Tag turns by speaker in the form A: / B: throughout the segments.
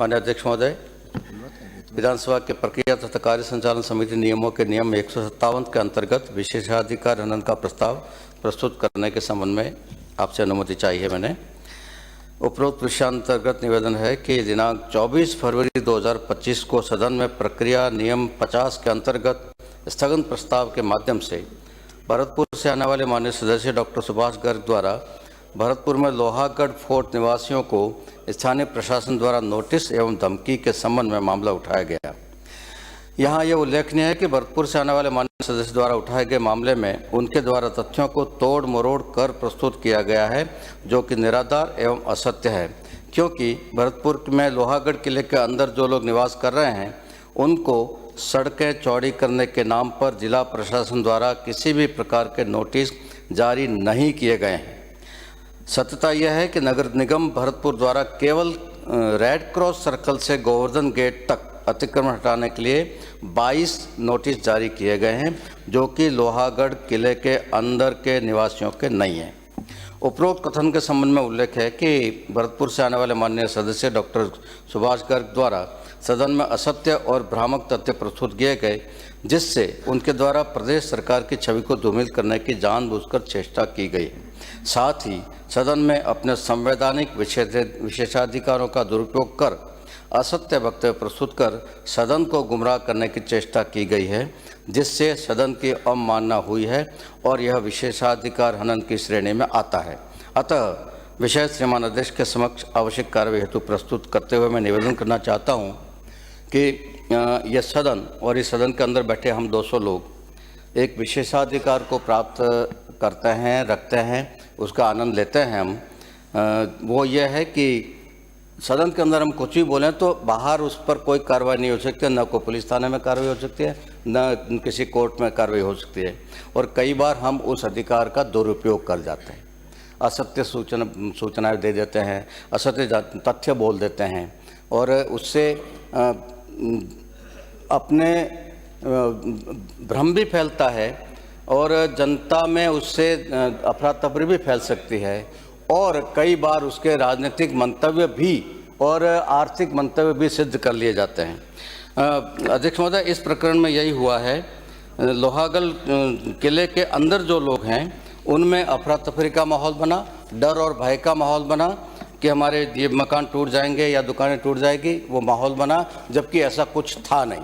A: माननीय अध्यक्ष महोदय, विधानसभा के प्रक्रिया तथा कार्य संचालन समिति नियमों के नियम 157 के अंतर्गत विशेषाधिकार हनन का प्रस्ताव प्रस्तुत करने के संबंध में आपसे अनुमति चाहिए। मैंने उपरोक्त विषयांतर्गत निवेदन है कि दिनांक 24 फरवरी 2025 को सदन में प्रक्रिया नियम 50 के अंतर्गत स्थगन प्रस्ताव के माध्यम से भरतपुर से आने वाले माननीय सदस्य डॉक्टर सुभाष गर्ग द्वारा भरतपुर में लोहागढ़ फोर्ट निवासियों को स्थानीय प्रशासन द्वारा नोटिस एवं धमकी के संबंध में मामला उठाया गया। यहाँ यह उल्लेखनीय है कि भरतपुर से आने वाले माननीय सदस्य द्वारा उठाए गए मामले में उनके द्वारा तथ्यों को तोड़ मरोड़ कर प्रस्तुत किया गया है, जो कि निराधार एवं असत्य है, क्योंकि भरतपुर में लोहागढ़ किले के अंदर जो लोग निवास कर रहे हैं उनको सड़कें चौड़ी करने के नाम पर जिला प्रशासन द्वारा किसी भी प्रकार के नोटिस जारी नहीं किए गए हैं। सत्यता यह है कि नगर निगम भरतपुर द्वारा केवल रेड क्रॉस सर्कल से गोवर्धन गेट तक अतिक्रमण हटाने के लिए 22 नोटिस जारी किए गए हैं, जो कि लोहागढ़ किले के अंदर के निवासियों के नहीं हैं। उपरोक्त कथन के संबंध में उल्लेख है कि भरतपुर से आने वाले माननीय सदस्य डॉक्टर सुभाष गर्ग द्वारा सदन में असत्य और भ्रामक तथ्य प्रस्तुत किए गए, जिससे उनके द्वारा प्रदेश सरकार की छवि को धूमिल करने की जानबूझकर चेष्टा की गई है। साथ ही सदन में अपने संवैधानिक विशेषाधिकारों का दुरुपयोग कर असत्य वक्तव्य प्रस्तुत कर सदन को गुमराह करने की चेष्टा की गई है, जिससे सदन की अवमानना हुई है और यह विशेषाधिकार हनन की श्रेणी में आता है। अतः विषय श्रीमान अध्यक्ष के समक्ष आवश्यक कार्रवाई हेतु प्रस्तुत करते हुए मैं निवेदन करना चाहता हूं कि यह सदन और इस सदन के अंदर बैठे हम 200 लोग एक विशेषाधिकार को प्राप्त करते हैं, रखते हैं, उसका आनंद लेते हैं हम। वो ये है कि सदन के अंदर हम कुछ भी बोलें तो बाहर उस पर कोई कार्रवाई नहीं हो सकती, न कोई पुलिस थाने में कार्रवाई हो सकती है, न किसी कोर्ट में कार्रवाई हो सकती है। और कई बार हम उस अधिकार का दुरुपयोग कर जाते हैं, असत्य सूचनाएं दे देते हैं, असत्य तथ्य बोल देते हैं और उससे अपने भ्रम भी फैलता है और जनता में उससे अफरा तफरी भी फैल सकती है और कई बार उसके राजनीतिक मंतव्य भी और आर्थिक मंतव्य भी सिद्ध कर लिए जाते हैं। अध्यक्ष महोदय, इस प्रकरण में यही हुआ है। लोहागढ़ किले के अंदर जो लोग हैं उनमें अफरा तफरी का माहौल बना, डर और भय का माहौल बना कि हमारे ये मकान टूट जाएंगे या दुकानें टूट जाएगी, वो माहौल बना, जबकि ऐसा कुछ था नहीं।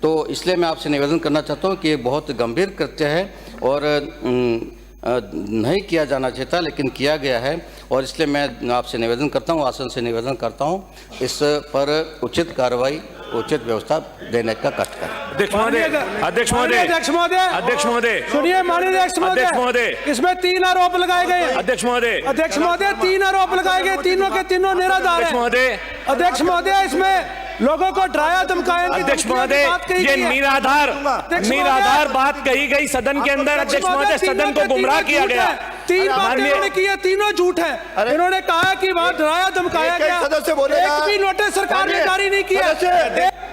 A: तो इसलिए मैं आपसे निवेदन करना चाहता हूँ कि ये बहुत गंभीर कृत्य है और नहीं किया जाना चाहिए था, लेकिन किया गया है और इसलिए मैं आपसे निवेदन करता हूँ, आसन से निवेदन करता हूँ, इस पर उचित कार्रवाई, उचित व्यवस्था देने का कष्ट करें।
B: अध्यक्ष महोदय, अध्यक्ष महोदय,
C: अध्यक्ष महोदय,
B: अध्यक्ष महोदय,
C: सुनिए माननीय अध्यक्ष महोदय, इसमें 3 आरोप लगाए गए।
B: अध्यक्ष महोदय,
C: अध्यक्ष महोदय, 3 आरोप लगाए गए, तीनों के तीनों निराधार हैं। अध्यक्ष महोदय, इसमें लोगों को डराया धमकाया।
B: अध्यक्ष महोदय, ये निराधार बात कही गई सदन के अंदर। अध्यक्ष महोदय, सदन को गुमराह किया गया।
C: 3 बातें इन्होंने की है, तीनों झूठ है। इन्होंने कहा कि वहां डराया धमकाया गया, एक भी नोटिस सरकार ने जारी नहीं किया।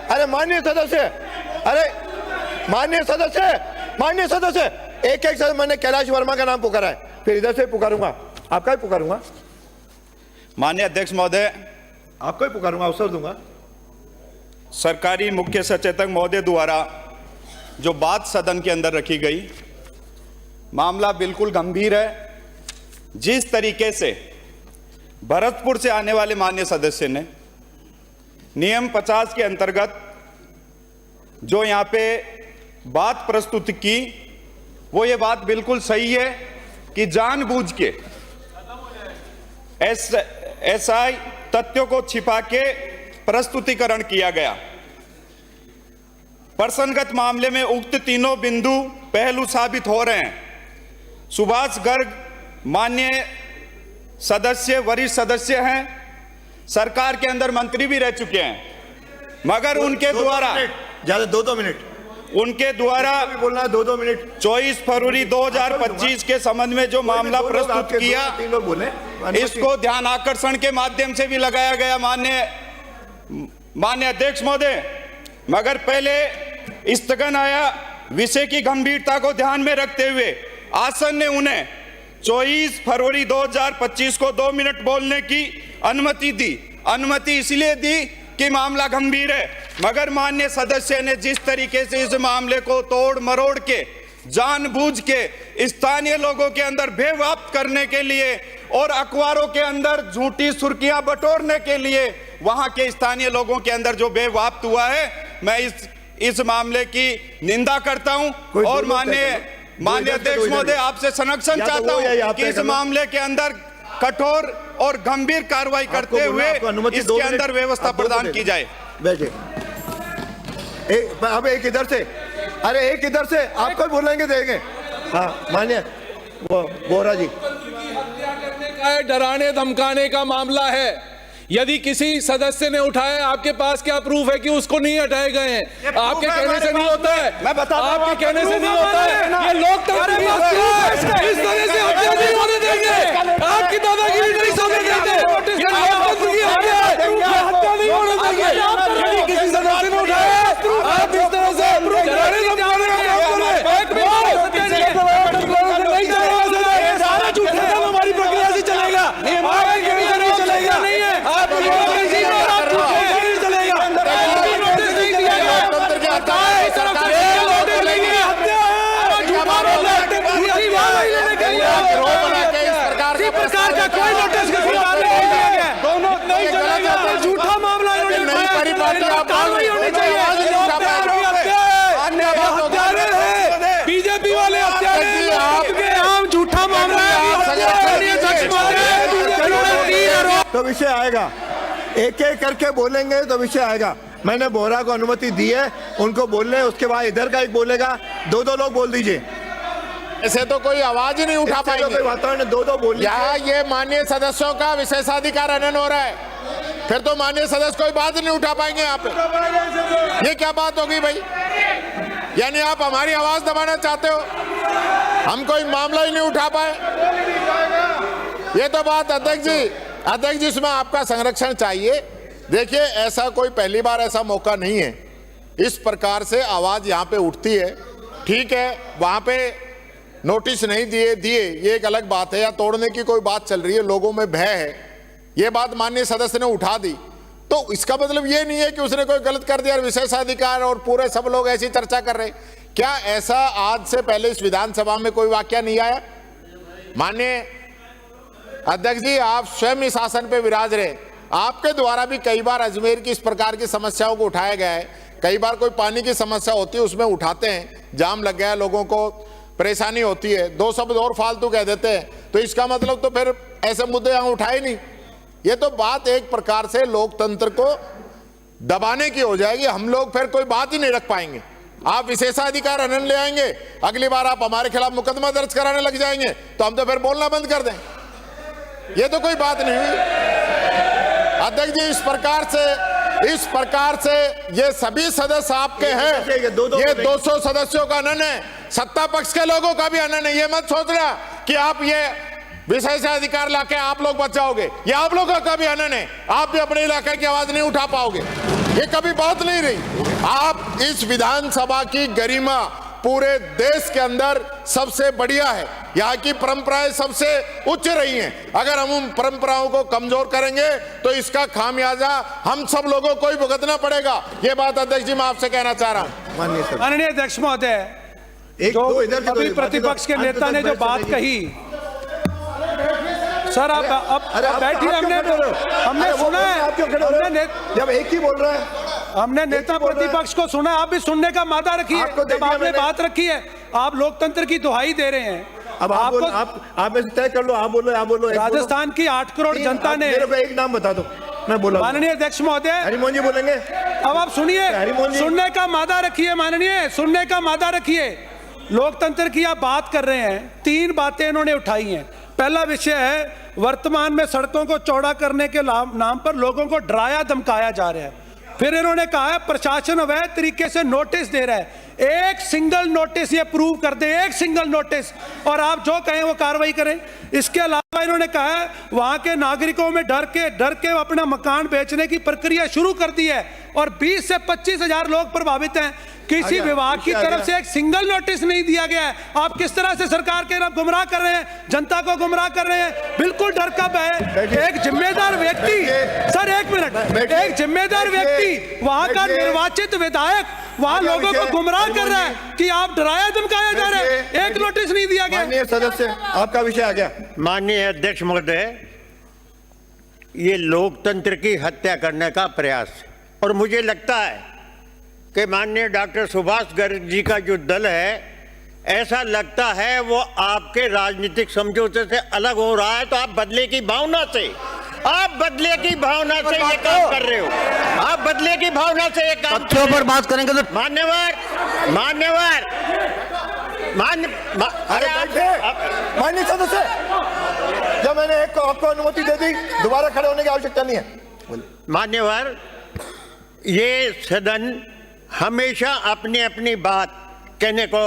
D: अरे माननीय सदस्य, अरे माननीय सदस्य, एक सदस्य, मैंने कैलाश वर्मा का नाम पुकारा है, फिर इधर से पुकारूंगा, आपका ही पुकारूंगा।
E: माननीय अध्यक्ष महोदय,
D: आपको ही पुकारूंगा, अवसर दूंगा।
E: सरकारी मुख्य सचेतक महोदय द्वारा जो बात सदन के अंदर रखी गई, मामला बिल्कुल गंभीर है। जिस तरीके से भरतपुर से आने वाले माननीय सदस्य ने नियम 50 के अंतर्गत जो यहाँ पे बात प्रस्तुत की, वो ये बात बिल्कुल सही है कि जानबूझ के ऐसा तथ्यों को छिपा के प्रस्तुतिकरण किया गया। प्रसंगत मामले में उक्त तीनों बिंदु पहलू साबित हो रहे हैं। सुभाष गर्ग माननीय सदस्य, वरिष्ठ सदस्य हैं, सरकार के अंदर मंत्री भी रह चुके हैं, मगर उनके द्वारा
D: ज्यादा 2-2 मिनट,
E: उनके द्वारा
D: बोलना 2-2 मिनट,
E: 24 फरवरी 2025 के संबंध में जो मामला प्रस्तुत किया, इसको ध्यान आकर्षण के माध्यम से भी लगाया गया माननीय अध्यक्ष महोदय, मगर पहले स्थगन आया। विषय की गंभीरता को ध्यान में रखते हुए आसन ने उन्हें 24 फरवरी 2025 को 2 मिनट बोलने की अनुमति दी। अनुमति इसलिए दी कि मामला गंभीर है, मगर माननीय सदस्य ने जिस तरीके से इस मामले को तोड़ मरोड़ के जानबूझ के स्थानीय लोगों के अंदर बेव्याप्त करने के लिए और अखबारों के अंदर झूठी सुर्खियां बटोरने के लिए वहां के स्थानीय लोगों के अंदर जो बेव्याप्त हुआ है, मैं इस मामले की निंदा करता हूं और माननीय अध्यक्ष महोदय आपसे संरक्षण चाहता हूं कि इस मामले के अंदर कठोर और गंभीर कार्रवाई करते हुए इसके अंदर व्यवस्था प्रदान की जाए।
D: बैठे अब एक इधर से, अरे एक इधर से आपको बोलेंगे देंगे। हाँ मानिए बोरा जी,
C: डराने धमकाने का मामला है। यदि किसी सदस्य ने उठाया, आपके पास क्या प्रूफ है कि उसको नहीं हटाए गए हैं? आपके कहने से नहीं होता है,
D: मैं बताता हूं,
C: आपके कहने से नहीं होता है। ये लोकतंत्र की हत्या है। इस तरह से हत्या नहीं होने देंगे। आपकी दादागिरी नहीं सोने देंगे। ये लोकतंत्र की हत्या है, ये हत्या नहीं होने देंगे। यदि किसी सदस्य ने उठाया, आप इस तरह से डराने धमकाने का काम करें। सारा झूठ हमारी प्रक्रिया से चलेगा, आपकी कहने से नहीं चलेगा। सरकार का कोई नोटिस झूठा मामला कार्रवाई होनी चाहिए। बीजेपी वाले हम झूठा मामला
D: तो विषय आएगा, एक एक करके बोलेंगे तो विषय आएगा। मैंने बोरा को अनुमति दी है, उनको बोलने, उसके बाद इधर का एक बोलेगा, दो लोग बोल दीजिए।
F: ऐसे तो कोई आवाज ही नहीं उठा पाएंगे।
D: वातावरण दो बोल,
F: यहाँ ये माननीय सदस्यों का विशेषाधिकार हनन हो रहा है, फिर तो माननीय सदस्य कोई बात नहीं उठा पाएंगे यहाँ पे। ये क्या बात होगी भाई? यानी आप हमारी आवाज दबाना चाहते हो, हम कोई मामला ही नहीं उठा पाए। ये तो बात अध्यक्ष जी, इसमें आपका संरक्षण चाहिए। देखिए, ऐसा कोई पहली बार ऐसा मौका नहीं है, इस प्रकार से आवाज यहाँ पे उठती है। ठीक है, वहां पे नोटिस नहीं दिए ये एक अलग बात है, या तोड़ने की कोई बात चल रही है, लोगों में भय है, ये बात माननीय सदस्य ने उठा दी, तो इसका मतलब ये नहीं है कि उसने कोई गलत कर दिया और विशेषाधिकार और पूरे सब लोग ऐसी चर्चा कर रहे। क्या ऐसा आज से पहले इस विधानसभा में कोई वाकया नहीं आया? माननीय अध्यक्ष जी, आप स्वयं इस आसन पे विराज रहे, आपके द्वारा भी कई बार अजमेर की इस प्रकार की समस्याओं को उठाया गया है। कई बार कोई पानी की समस्या होती है, उसमें उठाते हैं, जाम लग गया, लोगों को परेशानी होती है, दो शब्द और फालतू कह देते हैं, तो इसका मतलब तो फिर ऐसे मुद्दे यहां उठाए नहीं। ये तो बात एक प्रकार से लोकतंत्र को दबाने की हो जाएगी, हम लोग फिर कोई बात ही नहीं रख पाएंगे। आप विशेषाधिकार हनन ले आएंगे, अगली बार आप हमारे खिलाफ मुकदमा दर्ज कराने लग जाएंगे, तो हम तो फिर बोलना बंद कर दें। ये तो कोई बात नहीं हुई अध्यक्ष जी। इस प्रकार से ये सभी सदस्य आपके हैं, ये 200 सदस्यों का हनन है, सत्ता पक्ष के लोगों का भी हनन है। ये मत सोचना कि आप ये विशेषाधिकार लाके आप लोग बच जाओगे, ये आप लोगों का भी हनन है, आप भी अपने इलाके की आवाज नहीं उठा पाओगे। ये कभी बात नहीं रही। आप इस विधानसभा की गरिमा पूरे देश के अंदर सबसे बढ़िया है, यहाँ की परंपराएं सबसे उच्च रही हैं। अगर हम उन परंपराओं को कमजोर करेंगे तो इसका खामियाजा हम सब लोगों को ही भुगतना पड़ेगा। ये बात अध्यक्ष जी मैं आपसे कहना चाह रहा हूँ।
C: माननीय अध्यक्ष महोदय, अभी प्रतिपक्ष के नेता ने जो बात कही, सर अब बैठिए, हमने सुना है,
D: जब एक ही बोल रहा है,
C: हमने नेता प्रतिपक्ष को सुना, आप भी सुनने का मादा रखिए। जब आपने बात रखी है, आप लोकतंत्र की दुहाई दे रहे हैं।
D: अब आप तय कर लो, आप बोलो।
C: राजस्थान की 8 करोड़ जनता ने,
D: मेरे को एक नाम बता दो, मैं बोला।
C: माननीय अध्यक्ष महोदय,
D: हरिमोहन जी बोलेंगे।
C: अब आप सुनिए, सुनने का मादा रखिए। माननीय, सुनने का मादा रखिए। लोकतंत्र की आप बात कर रहे हैं, 3 बातें इन्होंने उठाई हैं। पहला विषय है, वर्तमान में सड़कों को चौड़ा करने के नाम पर लोगों को डराया धमकाया जा रहा है। फिर इन्होंने कहा है प्रशासन अवैध तरीके से नोटिस दे रहा है। एक सिंगल नोटिस ये प्रूव कर दे, एक सिंगल नोटिस, और आप जो कहें वो कार्रवाई करें। इसके अलावा इन्होंने कहा है वहां के नागरिकों में डर के अपना मकान बेचने की प्रक्रिया शुरू कर दी है और 20 से 25 हजार लोग प्रभावित हैं। किसी विभाग की तरफ से एक सिंगल नोटिस नहीं दिया गया है। आप किस तरह से सरकार के नाम गुमराह कर रहे हैं, जनता को गुमराह कर रहे हैं। बिल्कुल डर का भय। एक जिम्मेदार व्यक्ति, सर एक मिनट, एक जिम्मेदार व्यक्ति वहां का निर्वाचित विधायक वहां लोगों को गुमराह कर रहा है कि आप डराया धमकाया जा रहा है। एक नोटिस नहीं दिया गया।
D: माननीय सदस्य, आपका विषय आ गया।
G: माननीय अध्यक्ष महोदय, ये लोकतंत्र की हत्या करने का प्रयास है और मुझे लगता है कि माननीय डॉक्टर सुभाष गर्ग जी का जो दल है, ऐसा लगता है वो आपके राजनीतिक समझौते से अलग हो रहा है। तो आप बदले की भावना से ये काम कर रहे हो। आप बदले की भावना से ये काम
A: तथ्यों पर बात करेंगे तो
G: मान्यवर
D: अरे बैठे माननीय सदस्य, जब मैंने एक को आपको अनुमति दे दी, दोबारा खड़े होने की आवश्यकता नहीं है।
G: मान्यवर, ये सदन हमेशा अपनी अपनी बात कहने को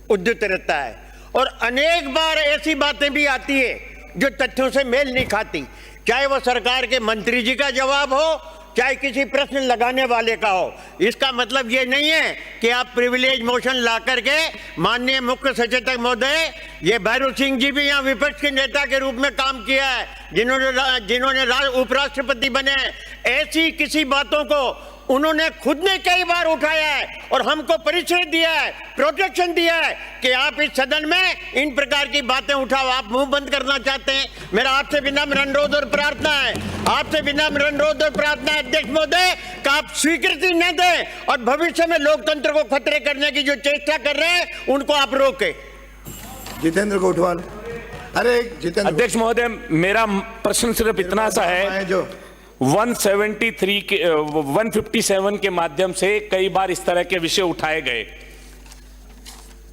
G: उद्युक्त रहता है और अनेक बार ऐसी बातें भी आती है जो तथ्यों से मेल नहीं खाती, चाहे वो सरकार के मंत्री जी का जवाब हो, चाहे किसी प्रश्न लगाने वाले का हो। इसका मतलब ये नहीं है कि आप प्रिविलेज मोशन ला करके, माननीय मुख्य सचेतक महोदय, ये भैरव सिंह जी भी यहाँ विपक्ष के नेता के रूप में काम किया है, जिन्होंने उपराष्ट्रपति बने, ऐसी किसी बातों को उन्होंने खुद ने कई बार उठाया है और हमको परिचय दिया है, प्रोटेक्शन दिया है कि आप इस सदन में इन प्रकार की बातें उठाओ। आप मुंह बंद करना चाहते हैं। मेरा आपसे विनम्र अनुरोध और प्रार्थना है, अध्यक्ष महोदय, कि आप स्वीकृति न दें और भविष्य में लोकतंत्र को खतरे करने की जो चेष्टा कर रहे हैं उनको आप रोकें।
D: जितेंद्र को उठवा लो। अरे जितेंद्र।
B: अध्यक्ष महोदय, मेरा प्रश्न सिर्फ इतना सा है,
D: जो
B: 157 के माध्यम से कई बार इस तरह के विषय उठाए गए।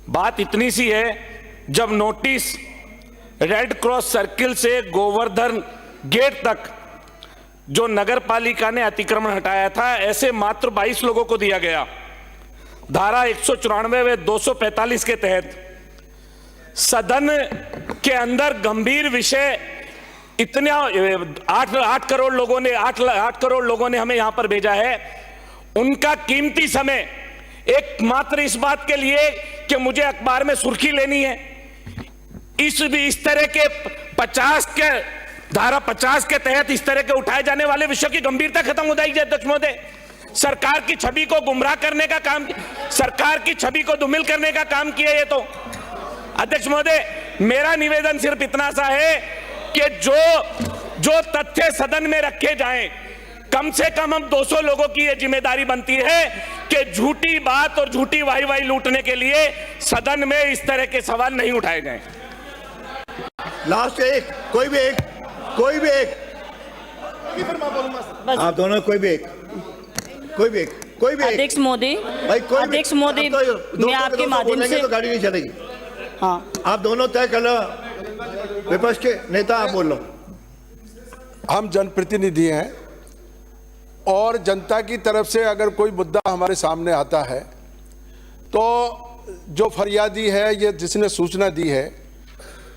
B: बात इतनी सी है, जब नोटिस रेड क्रॉस सर्किल से गोवर्धन गेट तक जो नगर पालिका ने अतिक्रमण हटाया था, ऐसे मात्र 22 लोगों को दिया गया। धारा 194 व 245 के तहत सदन के अंदर गंभीर विषय, इतना 8 करोड़ लोगों ने 8 करोड़ लोगों ने हमें यहां पर भेजा है। उनका कीमती समय एकमात्र इस बात के लिए कि मुझे अखबार में सुर्खी लेनी है, इस तरह के 50 के धारा 50 के तहत इस तरह के उठाए जाने वाले विषयों की गंभीरता खत्म हो जाएगी। अध्यक्ष महोदय, सरकार की छवि को गुमराह करने का काम, सरकार की छवि को धूमिल करने का काम किया ये तो। अध्यक्ष महोदय, मेरा निवेदन सिर्फ इतना सा है कि जो तथ्य सदन में रखे जाएं, कम से कम हम 200 लोगों की यह जिम्मेदारी बनती है कि झूठी बात और झूठी वाही लूटने के लिए सदन में इस तरह के सवाल नहीं उठाए जाएं।
D: लास्ट एक, कोई भी एक आप दोनों, कोई भी एक
H: अध्यक्ष महोदय, अध्यक्ष महोदय, मैं आपके माध्यम से,
D: तो गाड़ी नहीं चलेगी।
H: हाँ,
D: आप दोनों तय कर लो। विपक्ष के नेता, आप बोल लो।
I: हम जनप्रतिनिधि हैं और जनता की तरफ से अगर कोई मुद्दा हमारे सामने आता है तो जो फरियादी है या जिसने सूचना दी है,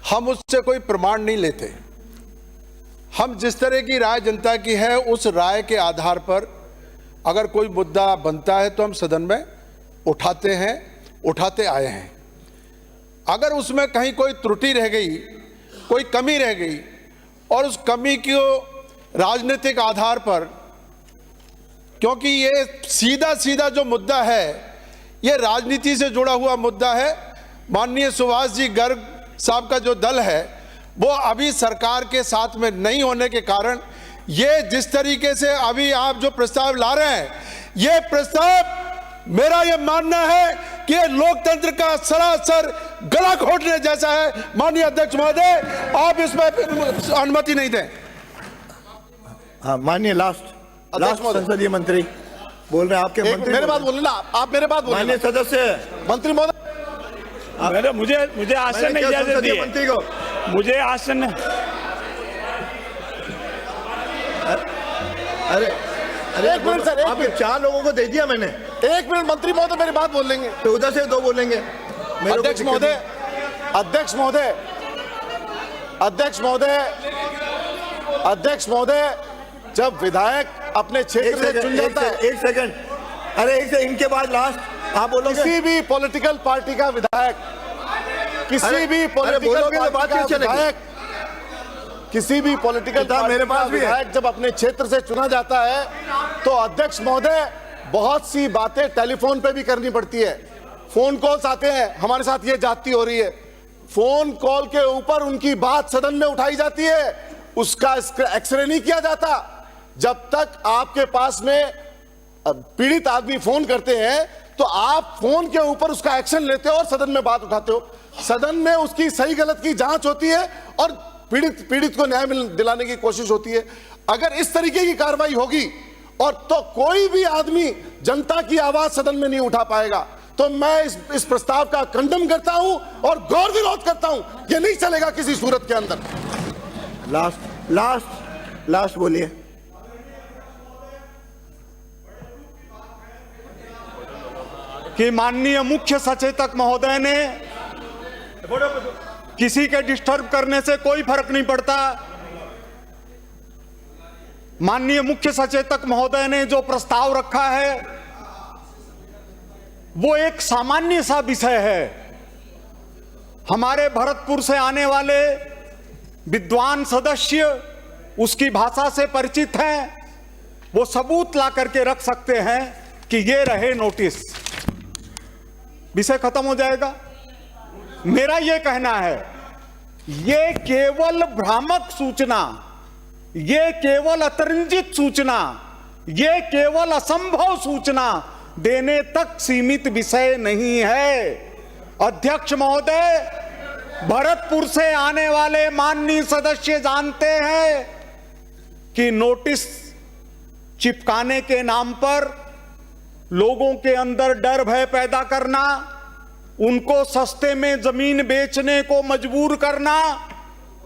I: हम उससे कोई प्रमाण नहीं लेते। हम जिस तरह की राय जनता की है, उस राय के आधार पर अगर कोई मुद्दा बनता है तो हम सदन में उठाते हैं, उठाते आए हैं। अगर उसमें कहीं कोई त्रुटि रह गई, कोई कमी रह गई और उस कमी को राजनीतिक आधार पर, क्योंकि ये सीधा जो मुद्दा है ये राजनीति से जुड़ा हुआ मुद्दा है। माननीय सुभाष जी गर्ग साहब का जो दल है वो अभी सरकार के साथ में नहीं होने के कारण ये जिस तरीके से अभी आप जो प्रस्ताव ला रहे हैं, ये प्रस्ताव, मेरा ये मानना है कि ये लोकतंत्र का सरासर गला घोटने जैसा है। माननीय अध्यक्ष महोदय, आप इसमें अनुमति नहीं दें।
D: हाँ, माननीय लास्ट संसदीय मंत्री बोल रहे हैं। आपके मंत्री
F: मेरे बात बोले ना, आप मेरे बात बोले।
D: माननीय सदस्य,
F: मंत्री महोदय,
B: मुझे आसन नहीं इजाजत दी है।
D: मंत्री को
B: मुझे आसन,
D: अरे
F: एक मिनट सर,
D: आप 4 लोगों को दे दिया मैंने।
F: 1 मिनट मंत्री महोदय मेरी बात बोल लेंगे,
D: तो उधर से 2 बोलेंगे।
F: अध्यक्ष महोदय, अध्यक्ष महोदय, जब विधायक अपने क्षेत्र से चुन जाता है,
D: एक सेकंड, अरे एक से इनके बाद लास्ट आप बोलोगे।
F: किसी भी पॉलिटिकल पार्टी का विधायक, किसी भी पॉलिटिकल
D: मेरे पास भी
F: विधायक जब अपने क्षेत्र से चुना जाता है तो अध्यक्ष महोदय बहुत सी बातें टेलीफोन पे भी करनी पड़ती है। फोन कॉल्स आते हैं, हमारे साथ ये जाती हो रही है, फोन कॉल के ऊपर उनकी बात सदन में उठाई जाती है, उसका एक्सरे नहीं किया जाता। जब तक आपके पास में पीड़ित आदमी फोन करते हैं तो आप फोन के ऊपर उसका एक्शन लेते हो और सदन में बात उठाते हो। सदन में उसकी सही गलत की जांच होती है और पीड़ित को न्याय दिलाने की कोशिश होती है। अगर इस तरीके की कार्रवाई होगी और तो कोई भी आदमी जनता की आवाज सदन में नहीं उठा पाएगा। तो मैं इस प्रस्ताव का खंडन करता हूं और गौर विरोध करता हूं। यह नहीं चलेगा किसी सूरत के अंदर।
D: लास्ट बोलिए।
E: कि माननीय मुख्य सचेतक महोदय ने किसी के डिस्टर्ब करने से कोई फर्क नहीं पड़ता। माननीय मुख्य सचेतक महोदय ने जो प्रस्ताव रखा है वो एक सामान्य सा विषय है। हमारे भरतपुर से आने वाले विद्वान सदस्य उसकी भाषा से परिचित हैं, वो सबूत ला करके रख सकते हैं कि ये रहे नोटिस, विषय खत्म हो जाएगा। मेरा यह कहना है ये केवल भ्रामक सूचना, ये केवल अतिरंजित सूचना, ये केवल असंभव सूचना देने तक सीमित विषय नहीं है। अध्यक्ष महोदय, भरतपुर से आने वाले माननीय सदस्य जानते हैं कि नोटिस चिपकाने के नाम पर लोगों के अंदर डर भय पैदा करना, उनको सस्ते में जमीन बेचने को मजबूर करना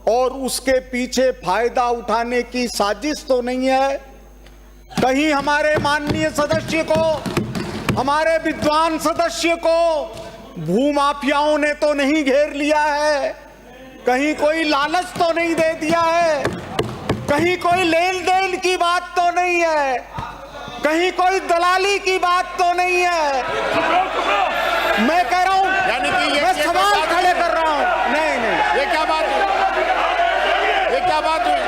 E: और उसके पीछे फायदा उठाने की साजिश तो नहीं है। कहीं हमारे माननीय सदस्य को, हमारे विद्वान सदस्य को भूमाफियाओं ने तो नहीं घेर लिया है, कहीं कोई लालच तो नहीं दे दिया है, कहीं कोई लेन देन की बात तो नहीं है, कहीं कोई दलाली की बात तो नहीं है। मैं कह रहा हूं,
F: यानी कि
E: मैं सवाल खड़े कर रहा हूं। नहीं,
F: ये क्या बात हुई? ये क्या बात हुई?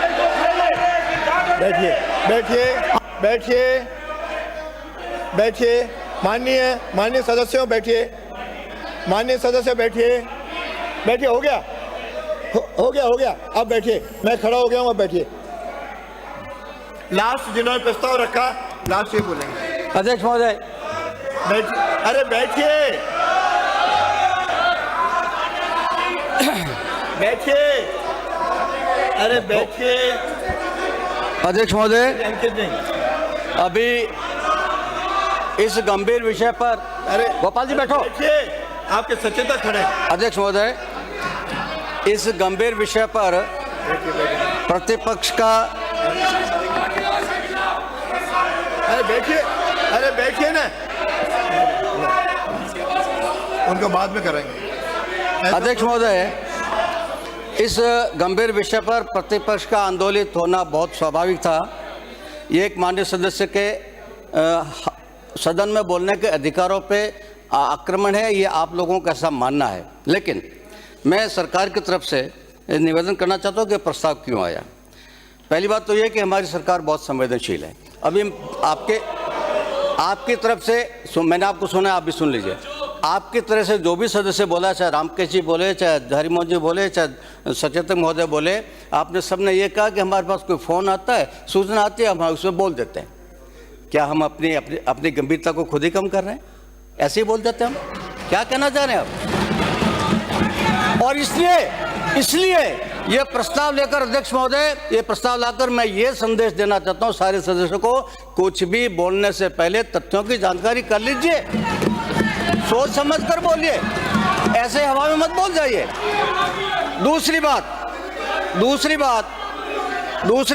D: बैठिए। माननीय सदस्यों बैठिए। माननीय सदस्य बैठिए। हो गया। अब बैठिए। मैं खड़ा हो गया हूं, अब बैठिए। लास्ट जिन्होंने प्रस्ताव रखा लास्ट ये बोलेंगे।
A: अध्यक्ष महोदय,
D: अरे बैठिए।
A: अध्यक्ष महोदय, अभी इस गंभीर विषय पर,
D: अरे
A: गोपाल जी बैठो।
D: आपके सचेतक खड़े।
A: अध्यक्ष महोदय, इस गंभीर विषय पर प्रतिपक्ष का,
D: अरे बैठिए ना, उनको बाद में करेंगे।
A: अध्यक्ष महोदय, इस गंभीर विषय पर प्रतिपक्ष का आंदोलित होना बहुत स्वाभाविक था। ये एक माननीय सदस्य के सदन में बोलने के अधिकारों पे आक्रमण है, ये आप लोगों का ऐसा मानना है। लेकिन मैं सरकार की तरफ से निवेदन करना चाहता हूँ कि प्रस्ताव क्यों आया। पहली बात तो ये कि हमारी सरकार बहुत संवेदनशील है। अभी आपकी तरफ से मैंने आपको सुना, आप भी सुन लीजिए। आपकी तरह से जो भी सदस्य बोला, चाहे रामकेश जी बोले, चाहे हरिमोहन जी बोले, चाहे सचेतक महोदय बोले, आपने सबने ये कहा कि हमारे पास कोई फ़ोन आता है, सूचना आती है, हम उसमें बोल देते हैं। क्या हम अपनी गंभीरता को खुद ही कम कर रहे हैं? ऐसे ही बोल देते हैं हम? क्या कहना चाह रहे हैं आप? और इसलिए ये प्रस्ताव लेकर, अध्यक्ष महोदय, ये प्रस्ताव लाकर मैं ये संदेश देना चाहता हूँ सारे सदस्यों को, कुछ भी बोलने से पहले तथ्यों की जानकारी कर लीजिए, सोच समझ कर बोलिए, ऐसे हवा में मत बोल जाइए। दूसरी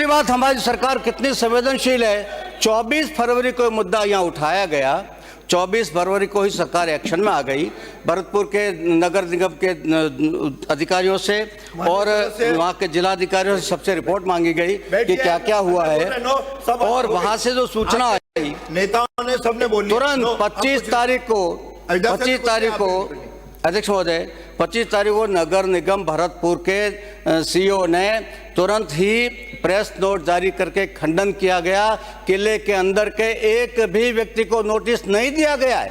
A: बात, हमारी सरकार कितनी संवेदनशील है। 24 फरवरी को मुद्दा यहाँ उठाया गया, 24 फरवरी को ही सरकार एक्शन में आ गई, भरतपुर के नगर निगम के अधिकारियों से और वहाँ के जिला अधिकारियों से सबसे रिपोर्ट मांगी गई कि क्या क्या हुआ है, और वहाँ से जो सूचना आई
D: नेताओं ने सबने बोली
A: तुरंत 25 तारीख को अध्यक्ष महोदय 25 तारीख को नगर निगम भरतपुर के सीईओ ने तुरंत ही प्रेस नोट जारी करके खंडन किया गया। किले के अंदर के एक भी व्यक्ति को नोटिस नहीं दिया गया है,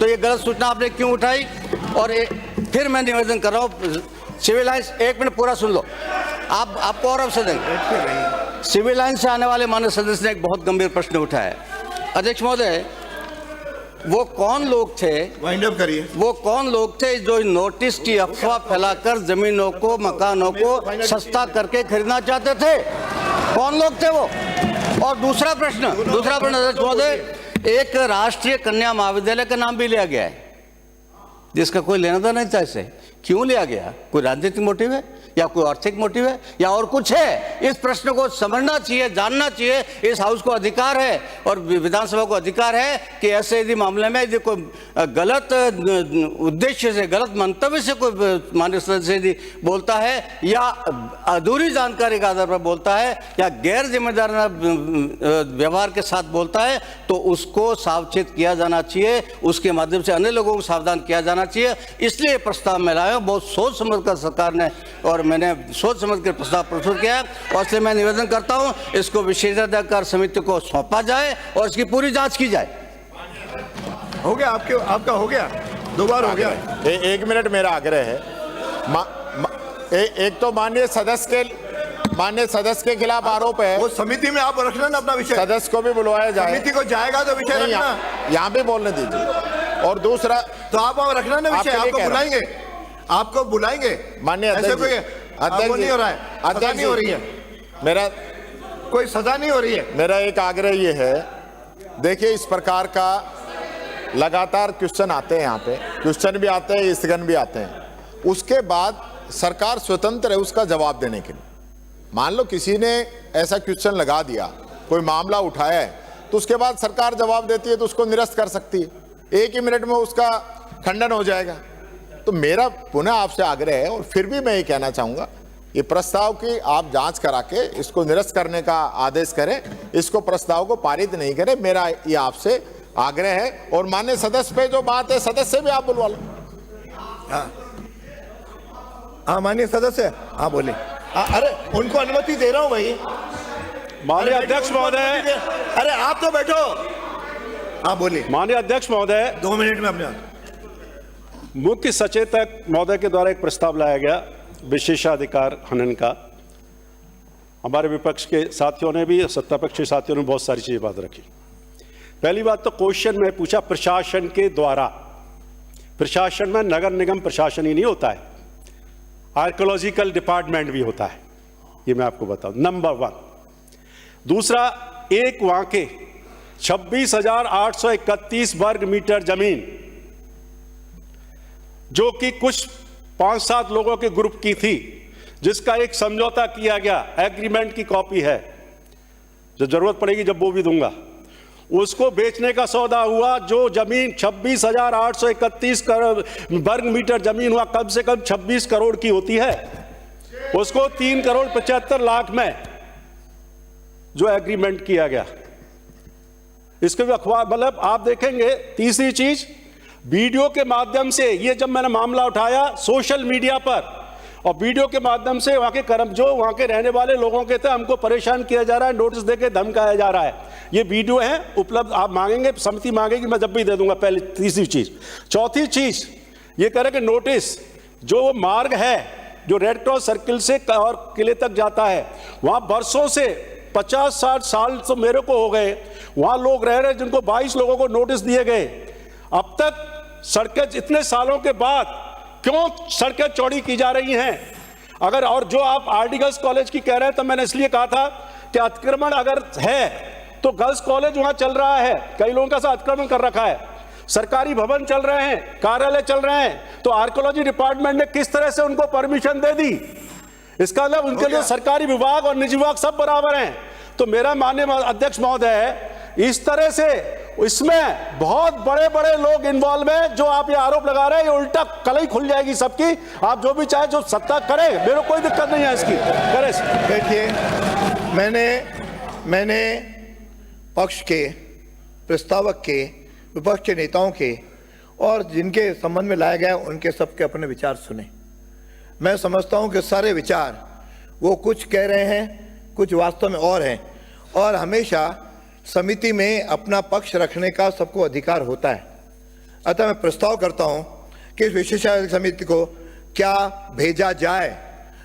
A: तो ये गलत सूचना आपने क्यों उठाई? और फिर मैं निवेदन कर रहा हूँ, सिविल लाइन्स, 1 मिनट पूरा सुन लो, आपको और अवसर देंगे। सिविल लाइन से आने वाले माननीय सदस्य ने एक बहुत गंभीर प्रश्न उठाया है। अध्यक्ष महोदय, वो कौन लोग थे,
D: वाइंड अप करिए,
A: वो कौन लोग थे जो नोटिस की अफवाह फैलाकर जमीनों को, मकानों को सस्ता करके खरीदना चाहते थे? कौन लोग थे वो? और दूसरा प्रश्न अध्यक्ष महोदय, एक राष्ट्रीय कन्या महाविद्यालय का नाम भी लिया गया है जिसका कोई लेना देना नहीं था इससे। क्यों लिया गया? कोई राजनीतिक मोटिव है या कोई आर्थिक मोटिव है या और कुछ है? इस प्रश्न को समझना चाहिए, जानना चाहिए। इस हाउस को अधिकार है और विधानसभा को अधिकार है कि ऐसे यदि मामले में यदि कोई गलत उद्देश्य से, गलत मंतव्य से कोई माननीय सदस्य यदि बोलता है या अधूरी जानकारी के आधार पर बोलता है या गैर जिम्मेदार व्यवहार के साथ बोलता है, तो उसको सावचेत किया जाना चाहिए, उसके माध्यम से अन्य लोगों को सावधान किया जाना चाहिए। इसलिए प्रस्ताव में लाया, बहुत सोच समझ कर सरकार ने और मैंने सोच समझ कर प्रस्ताव प्रस्तुत किया, और इसलिए मैं निवेदन करता हूं इसको विशेषाधिकार समिति को सौंपा जाए और इसकी पूरी जांच की जाए।
D: हो गया आपका हो गया, 2 बार हो गया।
F: 1 मिनट मेरा आग्रह है। एक तो माननीय सदस्य के खिलाफ आरोप है,
D: वो समिति में आप रखना ना अपना विषय,
F: सदस्य को भी बुलवाया जाए,
D: समिति को जाएगा तो विषय रखना,
F: यहाँ भी बोलने दीजिए। और दूसरा
D: तो आप रखना ना विषय, आपको बुलाएंगे
F: माननीय अध्यक्ष जी,
D: नहीं हो रहा है, सजा नहीं हो रही है,
F: मेरा
D: कोई सजा नहीं हो रही है।
F: मेरा एक आग्रह ये है, देखिए इस प्रकार का लगातार क्वेश्चन आते हैं, यहाँ पे क्वेश्चन भी आते हैं, स्थगन भी आते हैं, उसके बाद सरकार स्वतंत्र है उसका जवाब देने के लिए। मान लो किसी ने ऐसा क्वेश्चन लगा दिया, कोई मामला उठाया है, तो उसके बाद सरकार जवाब देती है तो उसको निरस्त कर सकती है, 1 ही मिनट में उसका खंडन हो जाएगा। तो मेरा पुनः आपसे आग्रह है, और फिर भी मैं ये कहना चाहूँगा, ये प्रस्ताव की आप जांच करा के इसको निरस्त करने का आदेश करें, इसको प्रस्ताव को पारित नहीं करें, मेरा ये आपसे आग्रह है। और माननीय सदस्य पे जो बात है, सदस्य भी आप बुलवा लो।
D: हाँ माननीय सदस्य, हाँ बोले। अरे उनको अनुमति दे रहा हूँ भाई।
J: माननीय अध्यक्ष महोदय,
D: अरे आप तो बैठो, हाँ बोलिए।
J: माननीय अध्यक्ष महोदय,
D: 2 मिनट में अपने
J: मुख्य सचेतक महोदय के द्वारा एक प्रस्ताव लाया गया विशेषाधिकार हनन का। हमारे विपक्ष के साथियों ने भी, सत्ता पक्ष के साथियों ने बहुत सारी चीजें बात रखी। पहली बात तो क्वेश्चन में पूछा प्रशासन के द्वारा, प्रशासन में नगर निगम प्रशासन ही नहीं होता है, आर्कियोलॉजिकल डिपार्टमेंट भी होता है, ये मैं आपको बताऊं, नंबर 1। दूसरा, एक वहां के 26,831 वर्ग मीटर जमीन जो कि कुछ 5-7 लोगों के ग्रुप की थी, जिसका एक समझौता किया गया, एग्रीमेंट की कॉपी है, जो जरूरत पड़ेगी जब वो भी दूंगा, उसको बेचने का सौदा हुआ। जो जमीन 26,831 वर्ग मीटर जमीन हुआ, कम से कम 26 करोड़ की होती है, उसको 3,75,00,000 में जो एग्रीमेंट किया गया, इसके भी अखबार, मतलब आप देखेंगे। तीसरी चीज, वीडियो के माध्यम से, ये जब मैंने मामला उठाया सोशल मीडिया पर, और वीडियो के माध्यम से वहां के जो वहां के रहने वाले लोगों के थे, हमको परेशान किया जा रहा है, नोटिस देके धमकाया जा रहा है, ये वीडियो है उपलब्ध। आप मांगेंगे, समिति मांगेगी, मैं जब भी दे दूंगा। पहले तीसरी चीज। चौथी चीज ये करें कि नोटिस, जो मार्ग है जो रेड क्रॉस सर्किल से और किले तक जाता है, वहां बरसों से 50-60 साल तो मेरे को हो गए, वहां लोग रह रहे जिनको 22 लोगों को नोटिस दिए गए। अब तक सड़कें इतने सालों के बाद क्यों सड़कें चौड़ी की जा रही हैं? अगर, और जो आप आरडी गर्ल्स कॉलेज की कह रहे हैं, तो मैंने इसलिए कहा था कि अतिक्रमण अगर है तो गर्ल्स कॉलेज वहां चल रहा है, कई लोगों का अतिक्रमण कर रखा है, सरकारी भवन चल रहे हैं, कार्यालय चल रहे हैं, तो आर्कियोलॉजी डिपार्टमेंट ने किस तरह से उनको परमिशन दे दी? इसका मतलब उनके लिए सरकारी विभाग और निजी विभाग सब बराबर हैं। तो मेरा माननीय अध्यक्ष महोदय, इस तरह से इसमें बहुत बड़े बड़े लोग इन्वॉल्व हैं। जो आप ये आरोप लगा रहे हैं ये उल्टा कलई खुल जाएगी सबकी। आप जो भी चाहे जो सत्ता करें, मेरे कोई दिक्कत नहीं है इसकी, करे।
D: देखिए, मैंने पक्ष के, प्रस्तावक के, विपक्ष के नेताओं के और जिनके संबंध में लाया गया उनके सबके अपने विचार सुने। मैं समझता हूं कि सारे विचार वो कुछ कह रहे हैं, कुछ वास्तव में और हैं, और हमेशा समिति में अपना पक्ष रखने का सबको अधिकार होता है। अतः मैं प्रस्ताव करता हूं कि इस विशेषज्ञ समिति को क्या भेजा जाए,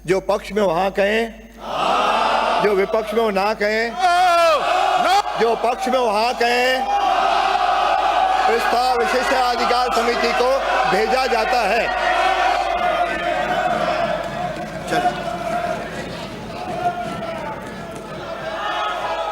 D: जो पक्ष में वहां कहें, जो विपक्ष में वो ना कहें, जो पक्ष में वहां कहें। प्रस्ताव विशेषाधिकार समिति को भेजा जाता है।